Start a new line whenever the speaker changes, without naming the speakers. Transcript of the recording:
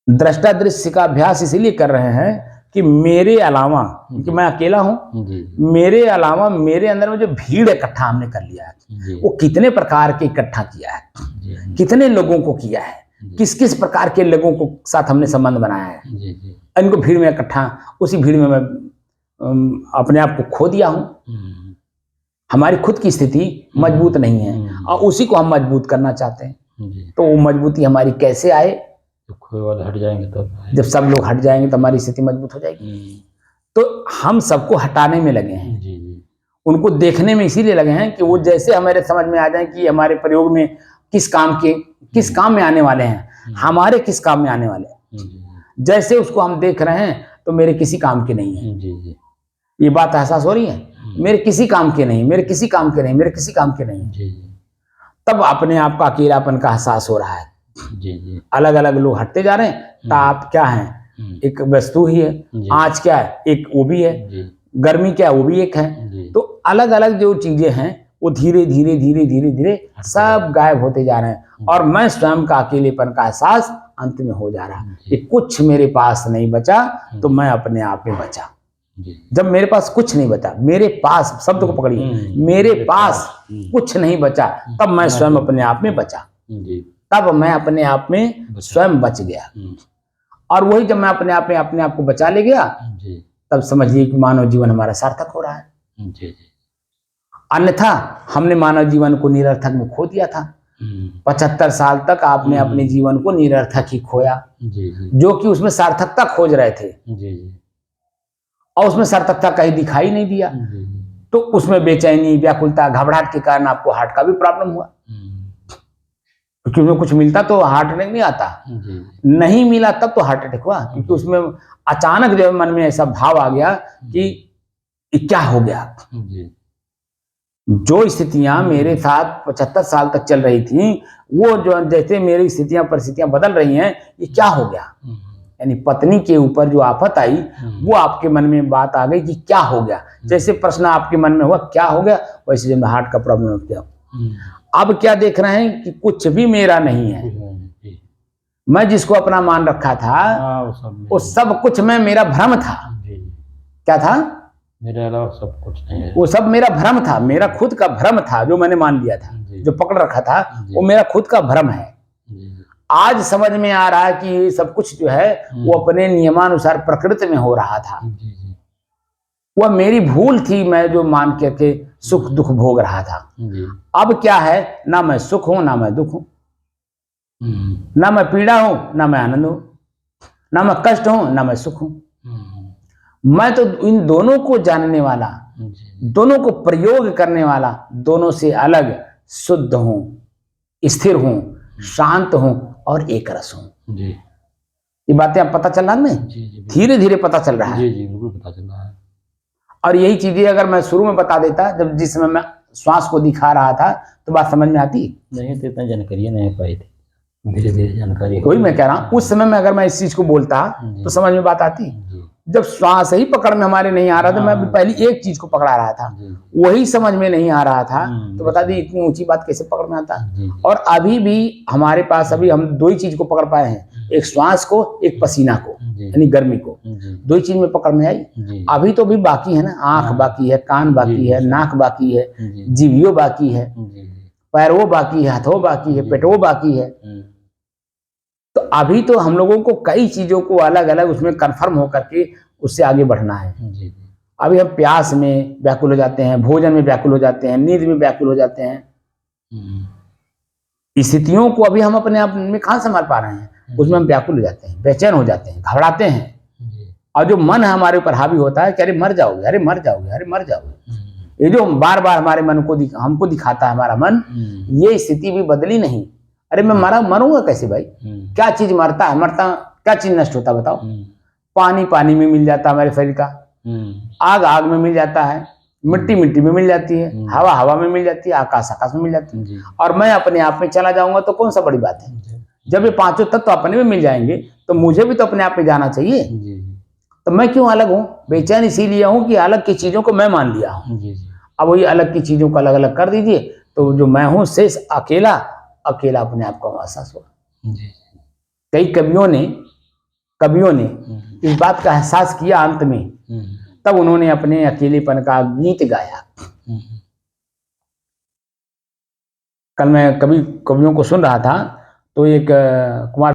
दृष्टा दृश्य का अभ्यास इसीलिए कर रहे हैं कि मेरे अलावा, क्योंकि मैं अकेला हूं, मेरे अलावा मेरे अंदर में जो भीड़ इकट्ठा हमने कर लिया है वो कितने प्रकार के इकट्ठा किया है, कितने लोगों को किया है, किस किस प्रकार के लोगों को साथ हमने संबंध बनाया है, इनको भीड़ में इकट्ठा, उसी भीड़ में मैं अपने आप को खो दिया हूं। हमारी खुद की स्थिति मजबूत नहीं है और उसी को हम मजबूत करना चाहते हैं। तो वो मजबूती हमारी कैसे आए?
हट जाएंगे तब,
जब सब लोग हट जाएंगे तो हमारी स्थिति मजबूत हो जाएगी। तो हम सबको हटाने में लगे हैं, उनको देखने में इसीलिए लगे हैं कि वो जैसे हमारे समझ में आ जाए कि हमारे प्रयोग में किस काम में आने वाले हैं, हमारे किस काम में आने वाले हैं। जैसे उसको हम देख रहे हैं तो मेरे किसी काम के नहीं है। ये बात एहसास हो रही है, मेरे किसी काम के नहीं, मेरे किसी काम के नहीं, मेरे किसी काम के नहीं। तब अपने आप का अकेलापन का एहसास हो रहा है। अलग अलग लोग हटते जा रहे हैं। ताप क्या है? एक वस्तु ही है। आँच क्या है? एक वो भी है। गर्मी क्या है? वो भी एक है। तो अलग अलग जो चीजें हैं वो धीरे धीरे धीरे धीरे धीरे सब गायब होते जा रहे हैं और मैं स्वयं का अकेलेपन का एहसास अंत में हो जा रहा है कि कुछ मेरे पास नहीं बचा तो मैं अपने आप में बचा। जब मेरे पास कुछ नहीं बचा, मेरे पास, शब्द को पकड़िए, मेरे पास कुछ नहीं बचा, तब मैं स्वयं अपने आप में बचा, तब मैं अपने आप में स्वयं बच गया। और वही जब मैं अपने आप को बचा ले गया, तब समझिए कि मानव जीवन हमारा सार्थक हो रहा है। अन्यथा हमने मानव जीवन को निरर्थक में खो दिया था। 75 साल तक आपने अपने जीवन को निरर्थक ही खोया, जो कि उसमें सार्थकता खोज रहे थे और उसमें सार्थकता कहीं दिखाई नहीं दिया। तो उसमें बेचैनी, व्याकुलता, घबराहट के कारण आपको हार्ट का भी प्रॉब्लम हुआ, क्योंकि उसमें कुछ मिलता तो हार्ट अटैक नहीं आता, नहीं मिला तब तो हार्ट अटैक हुआ, क्योंकि उसमें अचानक जो मन में ऐसा भाव आ गया कि क्या हो गया। जो स्थितियां मेरे साथ 75 साल तक चल रही थी, वो जो जैसे मेरी स्थितियां परिस्थितियां बदल रही हैं, ये क्या हो गया। यानी पत्नी के ऊपर जो आफत आई, वो आपके मन में बात आ गई कि क्या हो गया। जैसे प्रश्न आपके मन में हुआ क्या हो गया, वैसे जब हार्ट का प्रॉब्लम हो गया। अब क्या देख रहे हैं कि कुछ भी मेरा नहीं है। मैं जिसको अपना मान रखा था वो सब कुछ मैं, मेरा भ्रम था। क्या था?
मेरे अलावा सब कुछ नहीं है।
वो सब मेरा भ्रम था, मेरा खुद का भ्रम था, जो मैंने मान लिया था, जो पकड़ रखा था, वो मेरा खुद का भ्रम है। आज समझ में आ रहा है कि ये सब कुछ जो है वो अपने नियमानुसार प्रकृति में हो रहा था। वह मेरी भूल थी, मैं जो मान करके सुख दुख भोग रहा था। अब क्या है, ना मैं सुख हूं ना मैं दुख हूं, ना मैं पीड़ा हूं ना मैं आनंद हूं, ना मैं कष्ट हूं ना मैं सुख हूं। मैं तो इन दोनों को जानने वाला, दोनों को प्रयोग करने वाला, दोनों से अलग शुद्ध हूं, स्थिर हूं, शांत हूं और एक रस हूं। ये बातें अब पता चल रहा है, धीरे धीरे पता चल रहा है।
बिल्कुल पता चल रहा है।
और यही चीजें अगर मैं शुरू में बता देता, जब जिस समय मैं श्वास को दिखा रहा था, तो बात समझ में आती
नहीं, तो इतना जानकारी नहीं पाई थी, धीरे धीरे जानकारी।
वही मैं कह रहा हूँ, उस समय में अगर मैं इस चीज को बोलता तो समझ में बात आती। जब श्वास ही पकड़ में हमारे नहीं आ रहा था, मैं पहली एक चीज को पकड़ा रहा था, वही समझ में नहीं आ रहा था, तो बता दी इतनी ऊंची बात कैसे पकड़ में आता। और अभी भी हमारे पास अभी हम दो ही चीज को पकड़ पाए हैं, एक श्वास को, एक पसीना को, यानी गर्मी को, दो ही चीज में पकड़ में आई। अभी तो भी बाकी है ना, आंख बाकी है, कान बाकी है, नाक बाकी है, जीवियो बाकी है, पैरों बाकी है, हाथों बाकी है, पेटों बाकी है। तो अभी तो हम लोगों को कई चीजों को अलग अलग उसमें कंफर्म होकर के उससे आगे बढ़ना है। अभी हम प्यास में व्याकुल हो जाते हैं, भोजन में व्याकुल हो जाते हैं, नींद में व्याकुल हो जाते हैं। स्थितियों को अभी हम अपने आप में कहाँ संभाल पा रहे हैं, उसमें हम व्याकुल हो जाते हैं, बेचैन हो जाते हैं, घबराते हैं। और जो मन है हमारे ऊपर हावी होता है कि अरे मर जाओगे, अरे मर जाओगे, अरे मर जाओगे। ये जो बार बार हमारे मन को हमको दिखाता है हमारा मन, ये स्थिति भी बदली नहीं। अरे मैं मरूंगा कैसे भाई? क्या चीज मरता है? क्या चीज नष्ट होता है बताओ? पानी पानी में मिल जाता है हमारे शरीर का, आग आग में मिल जाता है, मिट्टी मिट्टी में मिल जाती है, हवा हवा में मिल जाती है, आकाश आकाश में मिल जाती है। और मैं अपने आप में चला जाऊंगा तो कौन सा बड़ी बात है? जब ये पांचों तत्व अपने में मिल जाएंगे तो मुझे भी तो अपने आप में जाना चाहिए। तो मैं क्यों अलग हूँ? बेचैन इसीलिए हूँ कि अलग की चीजों को मैं मान लिया हूँ। अब वही अलग की चीजों को अलग अलग कर दीजिए तो जो मैं हूँ शेष अकेला अपने आप को एहसास हुआ। कई कवियों ने कवियों ने इस बात का एहसास किया अंत में, तब उन्होंने अपने अकेलेपन का गीत गाया। कल मैं कवियों को सुन रहा था तो एक कुमार